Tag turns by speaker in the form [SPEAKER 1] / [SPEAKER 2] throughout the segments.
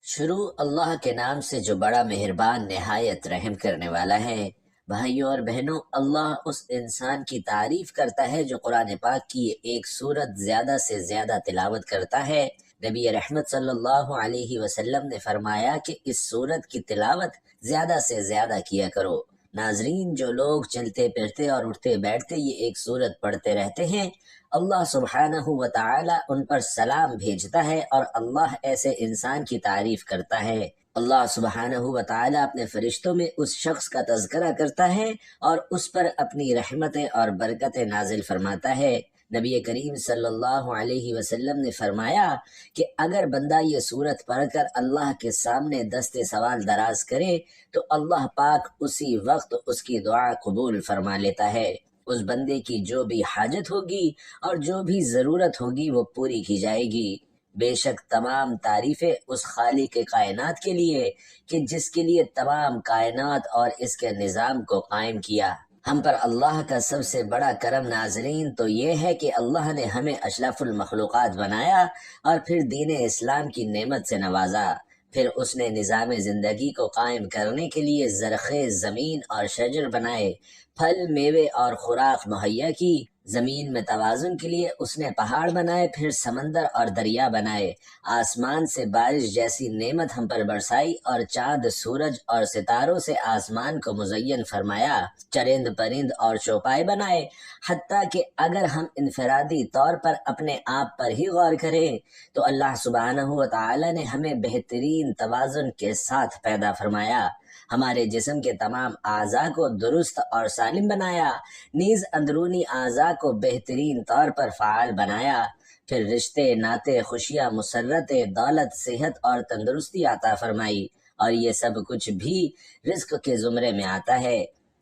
[SPEAKER 1] شروع اللہ کے نام سے جو بڑا مہربان نہایت رحم کرنے والا ہے۔ بھائیوں اور بہنوں، اللہ اس انسان کی تعریف کرتا ہے جو قرآن پاک کی ایک سورت زیادہ سے زیادہ تلاوت کرتا ہے۔ نبی رحمت صلی اللہ علیہ وسلم نے فرمایا کہ اس سورت کی تلاوت زیادہ سے زیادہ کیا کرو۔ ناظرین، جو لوگ چلتے پھرتے اور اٹھتے بیٹھتے یہ ایک سورت پڑھتے رہتے ہیں، اللہ سبحانہ و تعالی ان پر سلام بھیجتا ہے اور اللہ ایسے انسان کی تعریف کرتا ہے۔ اللہ سبحانہ و تعالی اپنے فرشتوں میں اس شخص کا تذکرہ کرتا ہے اور اس پر اپنی رحمتیں اور برکتیں نازل فرماتا ہے۔ نبی کریم صلی اللہ علیہ وسلم نے فرمایا کہ اگر بندہ یہ سورت پڑھ کر اللہ کے سامنے دست سوال دراز کرے تو اللہ پاک اسی وقت اس کی دعا قبول فرما لیتا ہے۔ اس بندے کی جو بھی حاجت ہوگی اور جو بھی ضرورت ہوگی وہ پوری کی جائے گی۔ بے شک تمام تعریفیں اس خالق کائنات کے لیے کہ جس کے لیے تمام کائنات اور اس کے نظام کو قائم کیا۔ ہم پر اللہ کا سب سے بڑا کرم ناظرین تو یہ ہے کہ اللہ نے ہمیں اشرف المخلوقات بنایا اور پھر دین اسلام کی نعمت سے نوازا۔ پھر اس نے نظام زندگی کو قائم کرنے کے لیے زرخیز زمین اور شجر بنائے، پھل میوے اور خوراک مہیا کی۔ زمین میں توازن کے لیے اس نے پہاڑ بنائے، پھر سمندر اور دریا بنائے، آسمان سے بارش جیسی نعمت ہم پر برسائی اور چاند سورج اور ستاروں سے آسمان کو مزین فرمایا، چرند پرند اور چوپائے بنائے۔ حتیٰ کہ اگر ہم انفرادی طور پر اپنے آپ پر ہی غور کریں تو اللہ سبحانہ و تعالی نے ہمیں بہترین توازن کے ساتھ پیدا فرمایا، ہمارے جسم کے تمام اعضاء کو درست اور سالم بنایا، نیز اندرونی اعضاء کو بہترین طور پر فعال بنایا، پھر رشتے ناطے خوشیاں مسرتیں دولت صحت اور تندرستی عطا فرمائی، اور یہ سب کچھ بھی رزق کے زمرے میں آتا ہے۔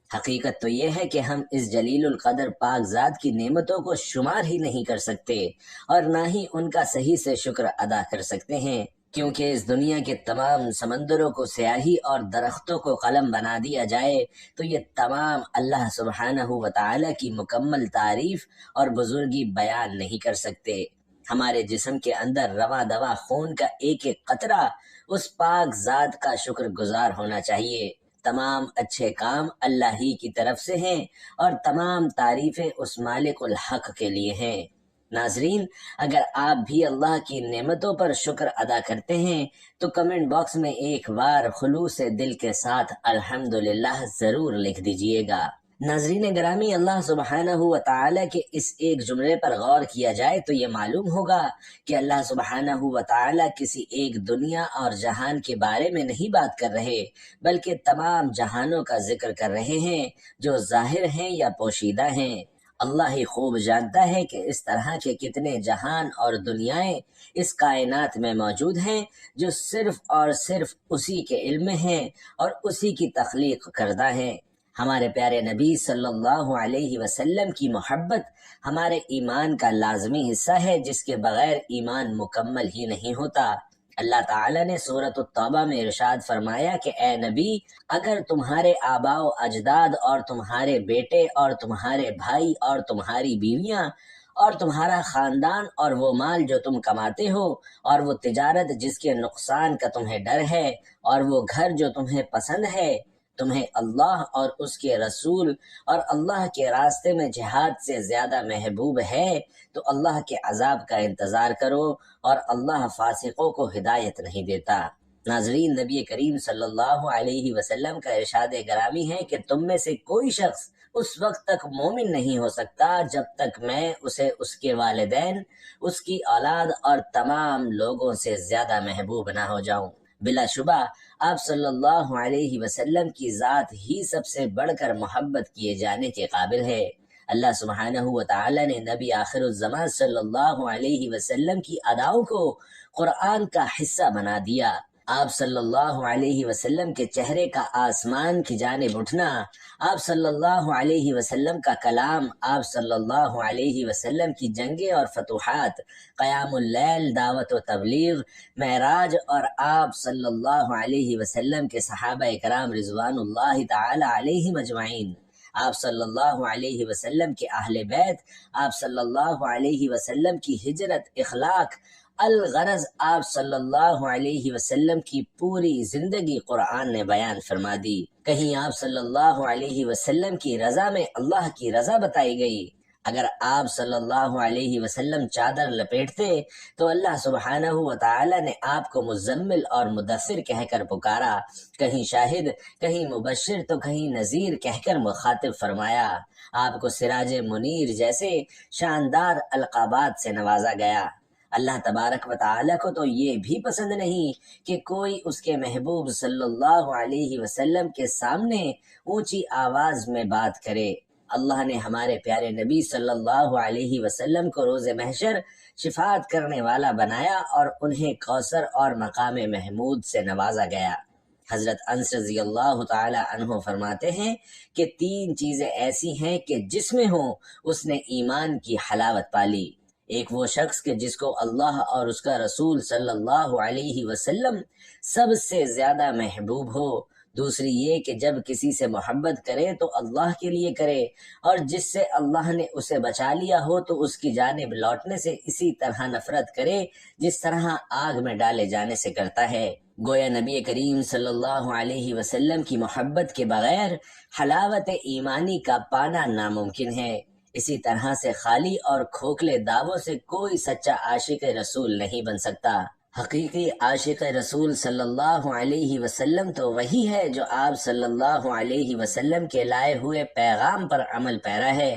[SPEAKER 1] حقیقت تو یہ ہے کہ ہم اس جلیل القدر پاک ذات کی نعمتوں کو شمار ہی نہیں کر سکتے اور نہ ہی ان کا صحیح سے شکر ادا کر سکتے ہیں، کیونکہ اس دنیا کے تمام سمندروں کو سیاہی اور درختوں کو قلم بنا دیا جائے تو یہ تمام اللہ سبحانہ و تعالی کی مکمل تعریف اور بزرگی بیان نہیں کر سکتے۔ ہمارے جسم کے اندر رواں دواں خون کا ایک ایک قطرہ اس پاک ذات کا شکر گزار ہونا چاہیے۔ تمام اچھے کام اللہ ہی کی طرف سے ہیں اور تمام تعریفیں اس مالک الحق کے لیے ہیں۔ ناظرین، اگر آپ بھی اللہ کی نعمتوں پر شکر ادا کرتے ہیں تو کمنٹ باکس میں ایک بار خلوص دل کے ساتھ الحمدللہ ضرور لکھ دیجئے گا۔ ناظرین گرامی، اللہ سبحانہ و تعالی کے اس ایک جملے پر غور کیا جائے تو یہ معلوم ہوگا کہ اللہ سبحانہ و تعالی کسی ایک دنیا اور جہان کے بارے میں نہیں بات کر رہے، بلکہ تمام جہانوں کا ذکر کر رہے ہیں جو ظاہر ہیں یا پوشیدہ ہیں۔ اللہ ہی خوب جانتا ہے کہ اس طرح کے کتنے جہان اور دنیائیں اس کائنات میں موجود ہیں جو صرف اور صرف اسی کے علم میں ہیں اور اسی کی تخلیق کردہ ہیں۔ ہمارے پیارے نبی صلی اللہ علیہ وسلم کی محبت ہمارے ایمان کا لازمی حصہ ہے، جس کے بغیر ایمان مکمل ہی نہیں ہوتا۔ اللہ تعالیٰ نے سورۃ التوبہ میں ارشاد فرمایا کہ اے نبی، اگر تمہارے آباء و اجداد اور تمہارے بیٹے اور تمہارے بھائی اور تمہاری بیویاں اور تمہارا خاندان اور وہ مال جو تم کماتے ہو اور وہ تجارت جس کے نقصان کا تمہیں ڈر ہے اور وہ گھر جو تمہیں پسند ہے، تمہیں اللہ اور اس کے رسول اور اللہ کے راستے میں جہاد سے زیادہ محبوب ہے تو اللہ کے عذاب کا انتظار کرو، اور اللہ فاسقوں کو ہدایت نہیں دیتا۔ ناظرین، نبی کریم صلی اللہ علیہ وسلم کا ارشاد گرامی ہے کہ تم میں سے کوئی شخص اس وقت تک مومن نہیں ہو سکتا جب تک میں اسے اس کے والدین، اس کی اولاد اور تمام لوگوں سے زیادہ محبوب نہ ہو جاؤں۔ بلا شبہ آپ صلی اللہ علیہ وسلم کی ذات ہی سب سے بڑھ کر محبت کیے جانے کے قابل ہے۔ اللہ سبحانہ و تعالی نے نبی آخر الزمان صلی اللہ علیہ وسلم کی اداؤں کو قرآن کا حصہ بنا دیا۔ آپ صلی اللہ علیہ وسلم کے چہرے کا آسمان کی جانب اٹھنا، آپ صلی اللہ علیہ وسلم کا کلام، آپ صلی اللہ علیہ وسلم کی جنگیں اور فتوحات، قیام اللیل، دعوت و تبلیغ، معراج، اور آپ صلی اللہ علیہ وسلم کے صحابہ کرام رضوان اللہ تعالی علیہم اجمعین، آپ صلی اللہ علیہ وسلم کے اہل بیت، آپ صلی اللہ علیہ وسلم کی ہجرت، اخلاق، الغرض آپ صلی اللہ علیہ وسلم کی پوری زندگی قرآن نے بیان فرما دی۔ کہیں آپ صلی اللہ علیہ وسلم کی رضا میں اللہ کی رضا بتائی گئی۔ اگر آپ صلی اللہ علیہ وسلم چادر لپیٹتے تو اللہ سبحانہ و تعالی نے آپ کو مزمل اور مدثر کہہ کر پکارا، کہیں شاہد، کہیں مبشر تو کہیں نذیر کہہ کر مخاطب فرمایا۔ آپ کو سراج منیر جیسے شاندار القابات سے نوازا گیا۔ اللہ تبارک و تعالی کو تو یہ بھی پسند نہیں کہ کوئی اس کے محبوب صلی اللہ علیہ وسلم کے سامنے اونچی آواز میں بات کرے۔ اللہ نے ہمارے پیارے نبی صلی اللہ علیہ وسلم کو روز محشر شفاعت کرنے والا بنایا اور انہیں کوثر اور مقام محمود سے نوازا گیا۔ حضرت انس رضی اللہ تعالی عنہ فرماتے ہیں کہ 3 چیزیں ایسی ہیں کہ جس میں ہوں اس نے ایمان کی حلاوت پالی۔ ایک وہ شخص کہ جس کو اللہ اور اس کا رسول صلی اللہ علیہ وسلم سب سے زیادہ محبوب ہو۔ دوسری یہ کہ جب کسی سے محبت کرے تو اللہ کے لیے کرے، اور جس سے اللہ نے اسے بچا لیا ہو تو اس کی جانب لوٹنے سے اسی طرح نفرت کرے جس طرح آگ میں ڈالے جانے سے کرتا ہے۔ گویا نبی کریم صلی اللہ علیہ وسلم کی محبت کے بغیر حلاوت ایمانی کا پانا ناممکن ہے۔ اسی طرح سے خالی اور کھوکھلے دعووں سے کوئی سچا عاشق رسول نہیں بن سکتا۔ حقیقی عاشق رسول صلی اللہ علیہ وسلم تو وہی ہے جو آپ صلی اللہ علیہ وسلم کے لائے ہوئے پیغام پر عمل پیرا ہے۔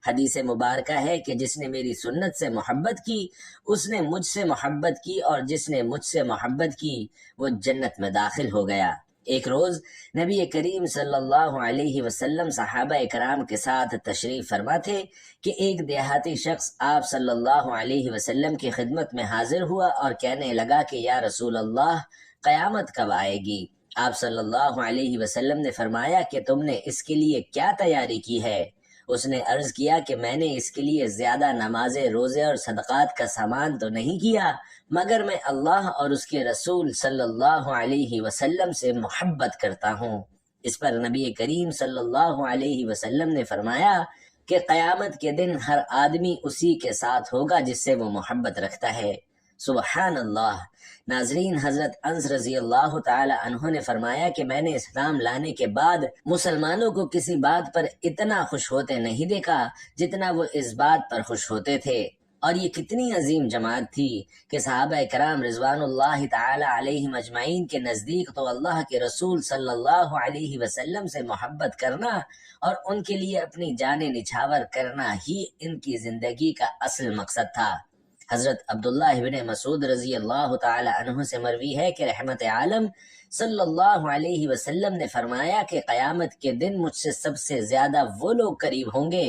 [SPEAKER 1] حدیث مبارکہ ہے کہ جس نے میری سنت سے محبت کی اس نے مجھ سے محبت کی، اور جس نے مجھ سے محبت کی وہ جنت میں داخل ہو گیا۔ ایک روز نبی کریم صلی اللہ علیہ وسلم صحابہ کرام کے ساتھ تشریف فرما تھے کہ ایک دیہاتی شخص آپ صلی اللہ علیہ وسلم کی خدمت میں حاضر ہوا اور کہنے لگا کہ یا رسول اللہ، قیامت کب آئے گی؟ آپ صلی اللہ علیہ وسلم نے فرمایا کہ تم نے اس کے لیے کیا تیاری کی ہے؟ اس نے عرض کیا کہ میں نے اس کے لیے زیادہ نمازیں، روزے اور صدقات کا سامان تو نہیں کیا، مگر میں اللہ اور اس کے رسول صلی اللہ علیہ وسلم سے محبت کرتا ہوں۔ اس پر نبی کریم صلی اللہ علیہ وسلم نے فرمایا کہ قیامت کے دن ہر آدمی اسی کے ساتھ ہوگا جس سے وہ محبت رکھتا ہے۔ سبحان اللہ۔ ناظرین، حضرت انس رضی اللہ تعالی عنہ نے فرمایا کہ میں نے اسلام لانے کے بعد مسلمانوں کو کسی بات پر اتنا خوش ہوتے نہیں دیکھا جتنا وہ اس بات پر خوش ہوتے تھے۔ اور یہ کتنی عظیم جماعت تھی کہ صحابہ کرام رضوان اللہ تعالی علیہم اجمعین کے نزدیک تو اللہ کے رسول صلی اللہ علیہ وسلم سے محبت کرنا اور ان کے لیے اپنی جانیں نچھاور کرنا ہی ان کی زندگی کا اصل مقصد تھا۔ حضرت عبداللہ بن مسعود رضی اللہ تعالی عنہ سے مروی ہے کہ رحمت عالم صلی اللہ علیہ وسلم نے فرمایا کہ قیامت کے دن مجھ سے سب سے زیادہ وہ لوگ قریب ہوں گے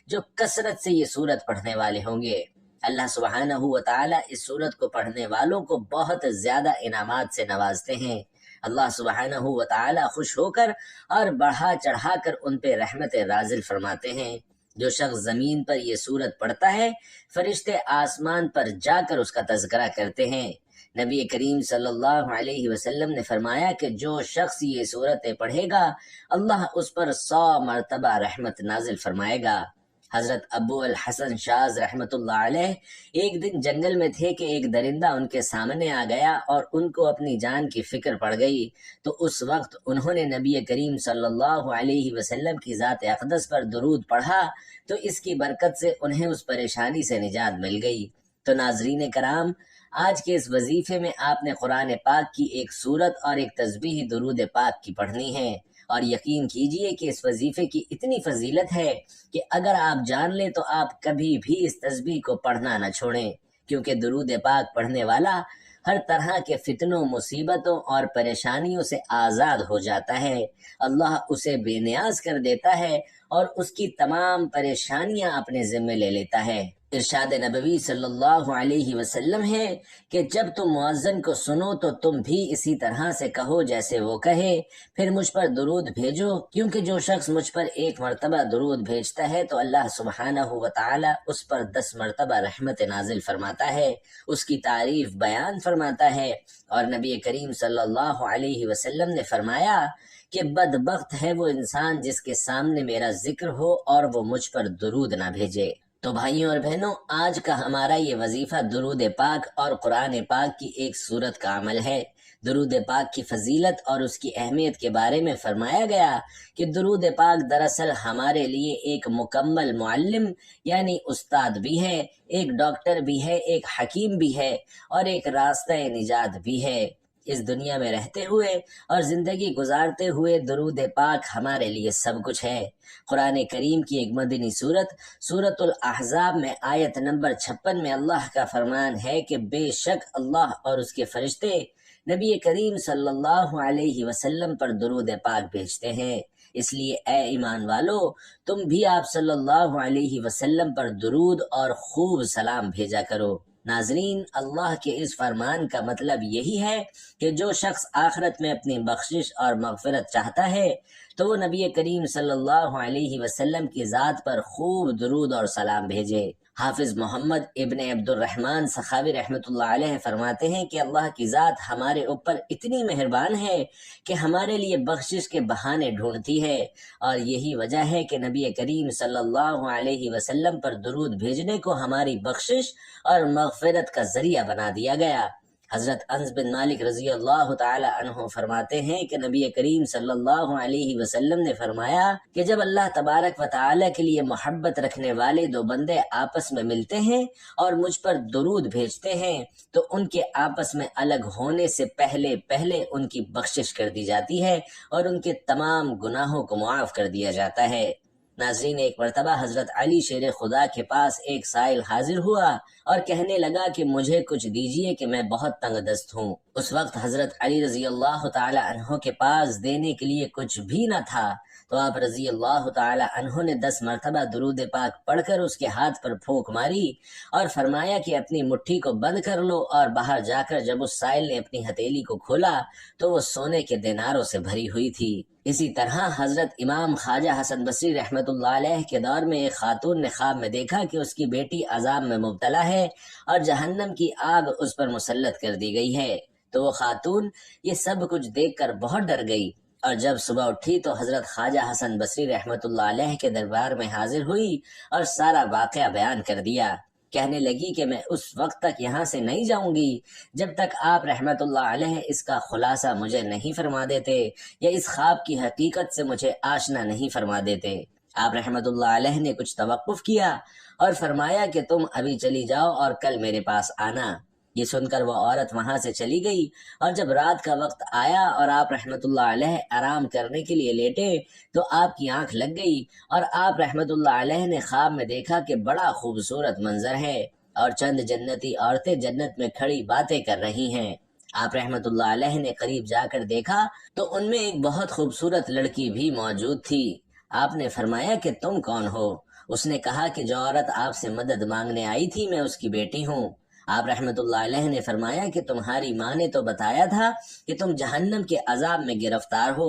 [SPEAKER 1] جو کثرت سے یہ سورت پڑھنے والے ہوں گے۔ اللہ سبحانہ و تعالی اس سورت کو پڑھنے والوں کو بہت زیادہ انعامات سے نوازتے ہیں۔ اللہ سبحانہ و تعالی خوش ہو کر اور بڑھا چڑھا کر ان پہ رحمت نازل فرماتے ہیں۔ جو شخص زمین پر یہ سورت پڑھتا ہے، فرشتے آسمان پر جا کر اس کا تذکرہ کرتے ہیں۔ نبی کریم صلی اللہ علیہ وسلم نے فرمایا کہ جو شخص یہ سورتیں پڑھے گا اللہ اس پر 100 مرتبہ رحمت نازل فرمائے گا۔ حضرت ابو الحسن شاذ رحمت اللہ علیہ ایک دن جنگل میں تھے کہ ایک درندہ ان کے سامنے آ گیا اور ان کو اپنی جان کی فکر پڑ گئی، تو اس وقت انہوں نے نبی کریم صلی اللہ علیہ وسلم کی ذات اقدس پر درود پڑھا تو اس کی برکت سے انہیں اس پریشانی سے نجات مل گئی۔ تو ناظرین کرام، آج کے اس وظیفے میں آپ نے قرآن پاک کی ایک سورت اور ایک تسبیح درود پاک کی پڑھنی ہے، اور یقین کیجئے کہ اس وظیفے کی اتنی فضیلت ہے کہ اگر آپ جان لیں تو آپ کبھی بھی اس تسبیح کو پڑھنا نہ چھوڑیں، کیونکہ درود پاک پڑھنے والا ہر طرح کے فتنوں، مصیبتوں اور پریشانیوں سے آزاد ہو جاتا ہے۔ اللہ اسے بے نیاز کر دیتا ہے اور اس کی تمام پریشانیاں اپنے ذمے لے لیتا ہے۔ ارشاد نبوی صلی اللہ علیہ وسلم ہے کہ جب تم مؤذن کو سنو تو تم بھی اسی طرح سے کہو جیسے وہ کہے، پھر مجھ پر درود بھیجو، کیونکہ جو شخص مجھ پر 1 مرتبہ درود بھیجتا ہے تو اللہ سبحانہ و تعالی اس پر 10 مرتبہ رحمت نازل فرماتا ہے، اس کی تعریف بیان فرماتا ہے۔ اور نبی کریم صلی اللہ علیہ وسلم نے فرمایا کہ بدبخت ہے وہ انسان جس کے سامنے میرا ذکر ہو اور وہ مجھ پر درود نہ بھیجے۔ تو بھائیوں اور بہنوں، آج کا ہمارا یہ وظیفہ درود پاک اور قرآن پاک کی ایک سورت کا عمل ہے۔ درود پاک کی فضیلت اور اس کی اہمیت کے بارے میں فرمایا گیا کہ درود پاک دراصل ہمارے لیے ایک مکمل معلم یعنی استاد بھی ہے، ایک ڈاکٹر بھی ہے، ایک حکیم بھی ہے اور ایک راستہ نجات بھی ہے۔ اس دنیا میں رہتے ہوئے اور زندگی گزارتے ہوئے درود پاک ہمارے لیے سب کچھ ہے۔ قرآن کریم کی ایک مدنی سورت الاحزاب میں آیت نمبر 56 میں اللہ کا فرمان ہے کہ بے شک اللہ اور اس کے فرشتے نبی کریم صلی اللہ علیہ وسلم پر درود پاک بھیجتے ہیں۔ اس لیے اے ایمان والو، تم بھی آپ صلی اللہ علیہ وسلم پر درود اور خوب سلام بھیجا کرو۔ ناظرین، اللہ کے اس فرمان کا مطلب یہی ہے کہ جو شخص آخرت میں اپنی بخشش اور مغفرت چاہتا ہے تو وہ نبی کریم صلی اللہ علیہ وسلم کی ذات پر خوب درود اور سلام بھیجے۔ حافظ محمد ابن عبد الرحمن سخاوی رحمۃ اللہ علیہ فرماتے ہیں کہ اللہ کی ذات ہمارے اوپر اتنی مہربان ہے کہ ہمارے لیے بخشش کے بہانے ڈھونڈتی ہے، اور یہی وجہ ہے کہ نبی کریم صلی اللہ علیہ وسلم پر درود بھیجنے کو ہماری بخشش اور مغفرت کا ذریعہ بنا دیا گیا۔ حضرت انس بن مالک رضی اللہ تعالی عنہ فرماتے ہیں کہ نبی کریم صلی اللہ علیہ وسلم نے فرمایا کہ جب اللہ تبارک و تعالی کے لیے محبت رکھنے والے دو بندے آپس میں ملتے ہیں اور مجھ پر درود بھیجتے ہیں تو ان کے آپس میں الگ ہونے سے پہلے ان کی بخشش کر دی جاتی ہے اور ان کے تمام گناہوں کو معاف کر دیا جاتا ہے۔ ناظرین، ایک مرتبہ حضرت علی شیر خدا کے پاس ایک سائل حاضر ہوا اور کہنے لگا کہ مجھے کچھ دیجیے کہ میں بہت تنگ دست ہوں۔ اس وقت حضرت علی رضی اللہ تعالی عنہ کے پاس دینے کے لیے کچھ بھی نہ تھا، تو آپ رضی اللہ تعالی عنہ نے 10 مرتبہ درود پاک پڑھ کر اس کے ہاتھ پر پھونک ماری اور فرمایا کہ اپنی مٹھی کو بند کر لو، اور باہر جا کر جب اس سائل نے اپنی ہتھیلی کو کھولا تو وہ سونے کے دیناروں سے بھری ہوئی تھی۔ اسی طرح حضرت امام خواجہ حسن بصری رحمۃ اللہ علیہ کے دور میں ایک خاتون نے خواب میں دیکھا کہ اس کی بیٹی عذاب میں مبتلا ہے اور جہنم کی آگ اس پر مسلط کر دی گئی ہے۔ تو وہ خاتون یہ سب کچھ دیکھ کر بہت ڈر گئی، اور جب صبح اٹھی تو حضرت خواجہ حسن بصری رحمۃ اللہ علیہ کے دربار میں حاضر ہوئی اور سارا واقعہ بیان کر دیا۔ کہنے لگی کہ میں اس وقت تک یہاں سے نہیں جاؤں گی جب تک آپ رحمت اللہ علیہ اس کا خلاصہ مجھے نہیں فرما دیتے یا اس خواب کی حقیقت سے مجھے آشنا نہیں فرما دیتے۔ آپ رحمت اللہ علیہ نے کچھ توقف کیا اور فرمایا کہ تم ابھی چلی جاؤ اور کل میرے پاس آنا۔ یہ سن کر وہ عورت وہاں سے چلی گئی، اور جب رات کا وقت آیا اور آپ رحمت اللہ علیہ آرام کرنے کے لیے لیٹے تو آپ کی آنکھ لگ گئی، اور آپ رحمت اللہ علیہ نے خواب میں دیکھا کہ بڑا خوبصورت منظر ہے اور چند جنتی عورتیں جنت میں کھڑی باتیں کر رہی ہیں۔ آپ رحمت اللہ علیہ نے قریب جا کر دیکھا تو ان میں ایک بہت خوبصورت لڑکی بھی موجود تھی۔ آپ نے فرمایا کہ تم کون ہو؟ اس نے کہا کہ جو عورت آپ سے مدد مانگنے آئی تھی میں اس کی بیٹی ہوں۔ آپ رحمت اللہ علیہ نے فرمایا کہ تمہاری ماں نے تو بتایا تھا کہ تم جہنم کے عذاب میں گرفتار ہو۔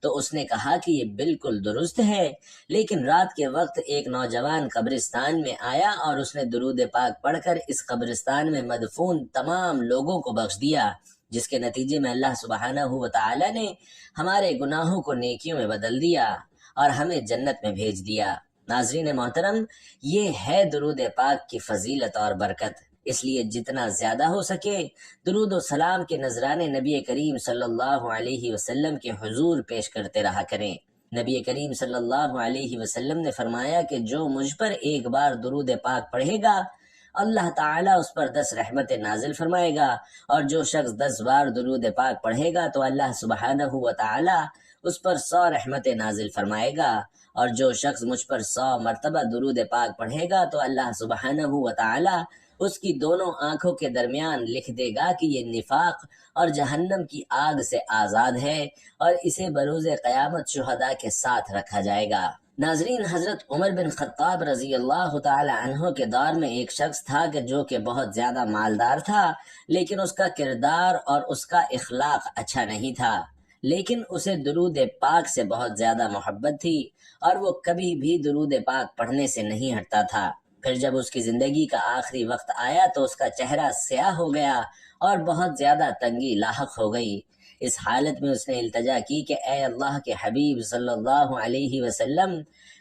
[SPEAKER 1] تو اس نے کہا کہ یہ بالکل درست ہے، لیکن رات کے وقت ایک نوجوان قبرستان میں آیا اور اس نے درود پاک پڑھ کر اس قبرستان میں مدفون تمام لوگوں کو بخش دیا، جس کے نتیجے میں اللہ سبحانہ و تعالی نے ہمارے گناہوں کو نیکیوں میں بدل دیا اور ہمیں جنت میں بھیج دیا۔ ناظرین محترم، یہ ہے درود پاک کی فضیلت اور برکت۔ اس لیے جتنا زیادہ ہو سکے درود و سلام کے نذرانے نبی کریم صلی اللہ علیہ وسلم کے حضور پیش کرتے رہا کریں۔ نبی کریم صلی اللہ علیہ وسلم نے فرمایا کہ جو مجھ پر ایک بار درود پاک پڑھے گا اللہ تعالیٰ اس پر 10 رحمتیں نازل فرمائے گا، اور جو شخص 10 بار درود پاک پڑھے گا تو اللہ سبحانہ و تعالیٰ اس پر 100 رحمتیں نازل فرمائے گا، اور جو شخص مجھ پر 100 مرتبہ درود پاک پڑھے گا تو اللہ سبحانہ و تعالیٰ اس کی دونوں آنکھوں کے درمیان لکھ دے گا کہ یہ نفاق اور جہنم کی آگ سے آزاد ہے، اور اسے بروز قیامت شہداء کے ساتھ رکھا جائے گا۔ ناظرین، حضرت عمر بن خطاب رضی اللہ تعالی عنہ کے دور میں ایک شخص تھا کہ جو کہ بہت زیادہ مالدار تھا، لیکن اس کا کردار اور اس کا اخلاق اچھا نہیں تھا، لیکن اسے درود پاک سے بہت زیادہ محبت تھی اور وہ کبھی بھی درود پاک پڑھنے سے نہیں ہٹتا تھا۔ پھر جب اس کی زندگی کا آخری وقت آیا تو اس کا چہرہ سیاہ ہو گیا اور بہت زیادہ تنگی لاحق ہو گئی۔ اس حالت میں اس نے التجا کی کہ اے اللہ کے حبیب صلی اللہ علیہ وسلم،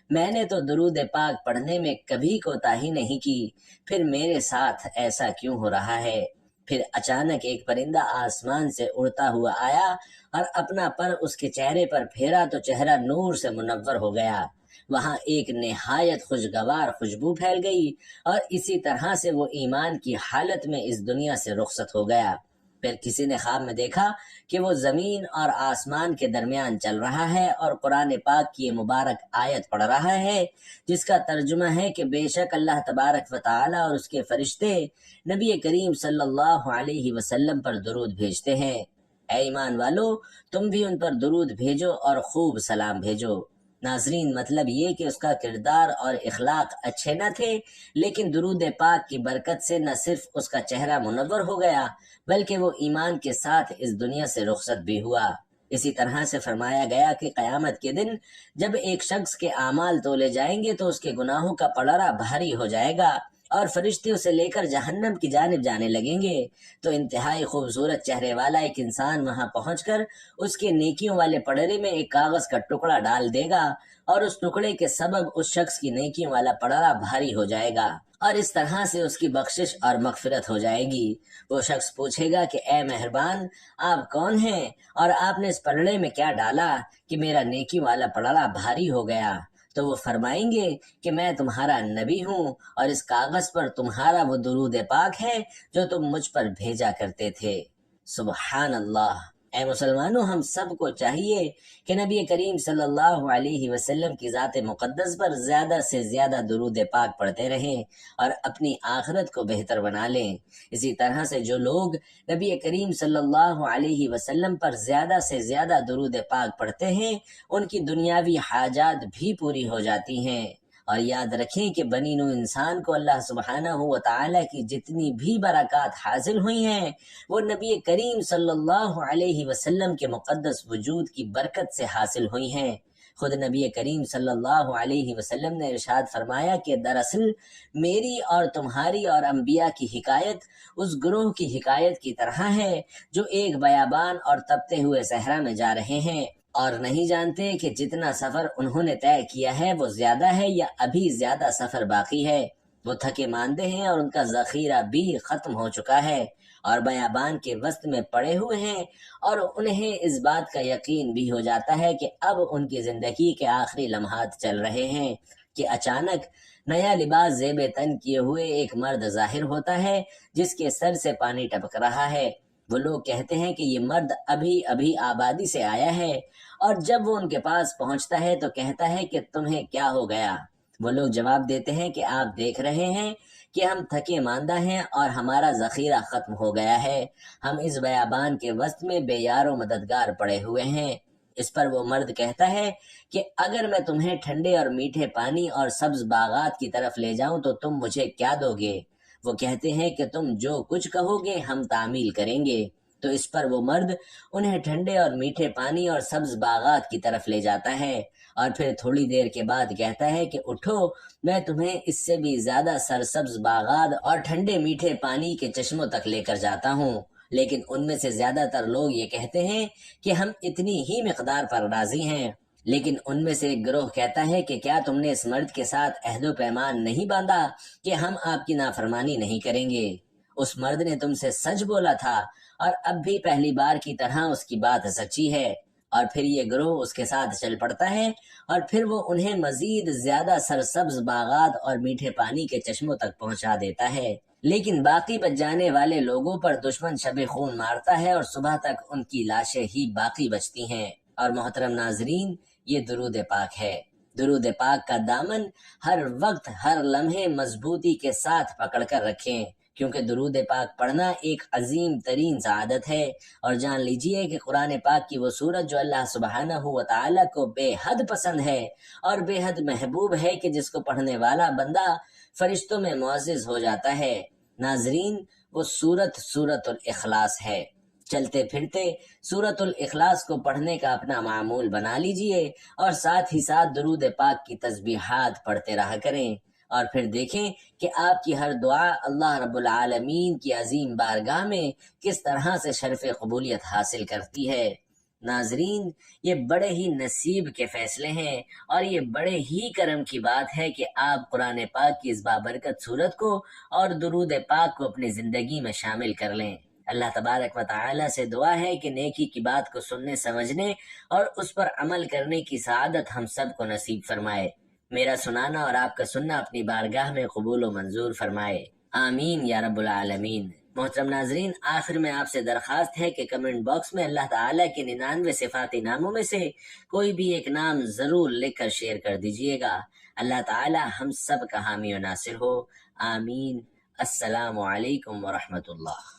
[SPEAKER 1] میں نے تو درود پاک پڑھنے میں کبھی کوتاہی نہیں کی، پھر میرے ساتھ ایسا کیوں ہو رہا ہے؟ پھر اچانک ایک پرندہ آسمان سے اڑتا ہوا آیا اور اپنا پر اس کے چہرے پر پھیرا تو چہرہ نور سے منور ہو گیا۔ وہاں ایک نہایت خوشگوار خوشبو پھیل گئی اور اسی طرح سے وہ ایمان کی حالت میں اس دنیا سے رخصت ہو گیا۔ پھر کسی نے خواب میں دیکھا کہ وہ زمین اور آسمان کے درمیان چل رہا ہے اور قرآن پاک کی یہ مبارک آیت پڑھ رہا ہے، جس کا ترجمہ ہے کہ بے شک اللہ تبارک و تعالی اور اس کے فرشتے نبی کریم صلی اللہ علیہ وسلم پر درود بھیجتے ہیں۔ اے ایمان والو، تم بھی ان پر درود بھیجو اور خوب سلام بھیجو۔ ناظرین، مطلب یہ کہ اس کا کردار اور اخلاق اچھے نہ تھے، لیکن درود پاک کی برکت سے نہ صرف اس کا چہرہ منور ہو گیا بلکہ وہ ایمان کے ساتھ اس دنیا سے رخصت بھی ہوا۔ اسی طرح سے فرمایا گیا کہ قیامت کے دن جب ایک شخص کے اعمال تولے جائیں گے تو اس کے گناہوں کا پلڑا بھاری ہو جائے گا اور فرشتے اسے لے کر جہنم کی جانب جانے لگیں گے، تو انتہائی خوبصورت چہرے والا ایک انسان وہاں پہنچ کر اس کے نیکیوں والے پڑڑے میں ایک کاغذ کا ٹکڑا ڈال دے گا اور اس ٹکڑے کے سبب اس شخص کی نیکیوں والا پڑڑا بھاری ہو جائے گا اور اس طرح سے اس کی بخشش اور مغفرت ہو جائے گی۔ وہ شخص پوچھے گا کہ اے مہربان، آپ کون ہیں اور آپ نے اس پلڑے میں کیا ڈالا کہ میرا نیکی والا پلڑا بھاری ہو گیا؟ تو وہ فرمائیں گے کہ میں تمہارا نبی ہوں اور اس کاغذ پر تمہارا وہ درود پاک ہے جو تم مجھ پر بھیجا کرتے تھے۔ سبحان اللہ۔ اے مسلمانوں، ہم سب کو چاہیے کہ نبی کریم صلی اللہ علیہ وسلم کی ذات مقدس پر زیادہ سے زیادہ درود پاک پڑھتے رہیں اور اپنی آخرت کو بہتر بنا لیں۔ اسی طرح سے جو لوگ نبی کریم صلی اللہ علیہ وسلم پر زیادہ سے زیادہ درود پاک پڑھتے ہیں، ان کی دنیاوی حاجات بھی پوری ہو جاتی ہیں۔ اور یاد رکھیں کہ بنی نوع انسان کو اللہ سبحانہ و تعالیٰ کی جتنی بھی برکات حاصل ہوئی ہیں، وہ نبی کریم صلی اللہ علیہ وسلم کے مقدس وجود کی برکت سے حاصل ہوئی ہیں۔ خود نبی کریم صلی اللہ علیہ وسلم نے ارشاد فرمایا کہ دراصل میری اور تمہاری اور انبیاء کی حکایت اس گروہ کی حکایت کی طرح ہے جو ایک بیابان اور تپتے ہوئے صحرا میں جا رہے ہیں اور نہیں جانتے کہ جتنا سفر انہوں نے طے کیا ہے وہ زیادہ ہے یا ابھی زیادہ سفر باقی ہے۔ وہ تھکے ماندے ہیں اور ان کا ذخیرہ بھی ختم ہو چکا ہے اور بیابان کے وسط میں پڑے ہوئے ہیں اور انہیں اس بات کا یقین بھی ہو جاتا ہے کہ اب ان کی زندگی کے آخری لمحات چل رہے ہیں کہ اچانک نیا لباس زیب تن کیے ہوئے ایک مرد ظاہر ہوتا ہے جس کے سر سے پانی ٹپک رہا ہے۔ وہ لوگ کہتے ہیں کہ یہ مرد ابھی ابھی آبادی سے آیا ہے، اور جب وہ ان کے پاس پہنچتا ہے تو کہتا ہے کہ تمہیں کیا ہو گیا؟ وہ لوگ جواب دیتے ہیں کہ آپ دیکھ رہے ہیں کہ ہم تھکے ماندہ ہیں اور ہمارا ذخیرہ ختم ہو گیا ہے، ہم اس بیابان کے وسط میں بے یار و مددگار پڑے ہوئے ہیں۔ اس پر وہ مرد کہتا ہے کہ اگر میں تمہیں ٹھنڈے اور میٹھے پانی اور سبز باغات کی طرف لے جاؤں تو تم مجھے کیا دو گے؟ وہ کہتے ہیں کہ تم جو کچھ کہو گے ہم تعمیل کریں گے۔ تو اس پر وہ مرد انہیں ٹھنڈے اور میٹھے پانی اور سبز باغات کی طرف لے جاتا ہے اور پھر تھوڑی دیر کے بعد کہتا ہے کہ اٹھو، میں تمہیں اس سے بھی زیادہ سرسبز باغات اور ٹھنڈے میٹھے پانی کے چشموں تک لے کر جاتا ہوں۔ لیکن ان میں سے زیادہ تر لوگ یہ کہتے ہیں کہ ہم اتنی ہی مقدار پر راضی ہیں۔ لیکن ان میں سے ایک گروہ کہتا ہے کہ کیا تم نے اس مرد کے ساتھ عہد و پیمان نہیں باندھا کہ ہم آپ کی نافرمانی نہیں کریں گے؟ اس مرد نے تم سے سچ بولا تھا اور اب بھی پہلی بار کی طرح اس کی بات سچی ہے۔ اور پھر یہ گروہ اس کے ساتھ چل پڑتا ہے اور پھر وہ انہیں مزید زیادہ سرسبز باغات اور میٹھے پانی کے چشموں تک پہنچا دیتا ہے۔ لیکن باقی بچ جانے والے لوگوں پر دشمن شب خون مارتا ہے اور صبح تک ان کی لاشیں ہی باقی بچتی ہیں۔ اور محترم ناظرین، یہ درود پاک ہے۔ درود پاک کا دامن ہر وقت ہر لمحے مضبوطی کے ساتھ پکڑ کر رکھیں، کیونکہ درود پاک پڑھنا ایک عظیم ترین سعادت ہے۔ اور جان لیجئے کہ قرآن پاک کی وہ سورت جو اللہ سبحانہ و تعالیٰ کو بے حد پسند ہے اور بے حد محبوب ہے کہ جس کو پڑھنے والا بندہ فرشتوں میں معزز ہو جاتا ہے۔ ناظرین، وہ سورت الاخلاص ہے۔ چلتے پھرتے سورت الاخلاص کو پڑھنے کا اپنا معمول بنا لیجئے اور ساتھ ہی ساتھ درود پاک کی تسبیحات پڑھتے رہا کریں۔ اور پھر دیکھیں کہ آپ کی ہر دعا اللہ رب العالمین کی عظیم بارگاہ میں کس طرح سے شرف قبولیت حاصل کرتی ہے۔ ناظرین، یہ بڑے ہی نصیب کے فیصلے ہیں اور یہ بڑے ہی کرم کی بات ہے کہ آپ قرآن پاک کی اس بابرکت صورت کو اور درود پاک کو اپنی زندگی میں شامل کر لیں۔ اللہ تبارک و تعالی سے دعا ہے کہ نیکی کی بات کو سننے سمجھنے اور اس پر عمل کرنے کی سعادت ہم سب کو نصیب فرمائے۔ میرا سنانا اور آپ کا سننا اپنی بارگاہ میں قبول و منظور فرمائے، آمین یا رب العالمین۔ محترم ناظرین، آخر میں آپ سے درخواست ہے کہ کمنٹ باکس میں اللہ تعالیٰ کے 99 صفاتی ناموں میں سے کوئی بھی ایک نام ضرور لکھ کر شیئر کر دیجئے گا۔ اللہ تعالیٰ ہم سب کا حامی و ناصر ہو، آمین۔ السلام علیکم ورحمۃ اللہ۔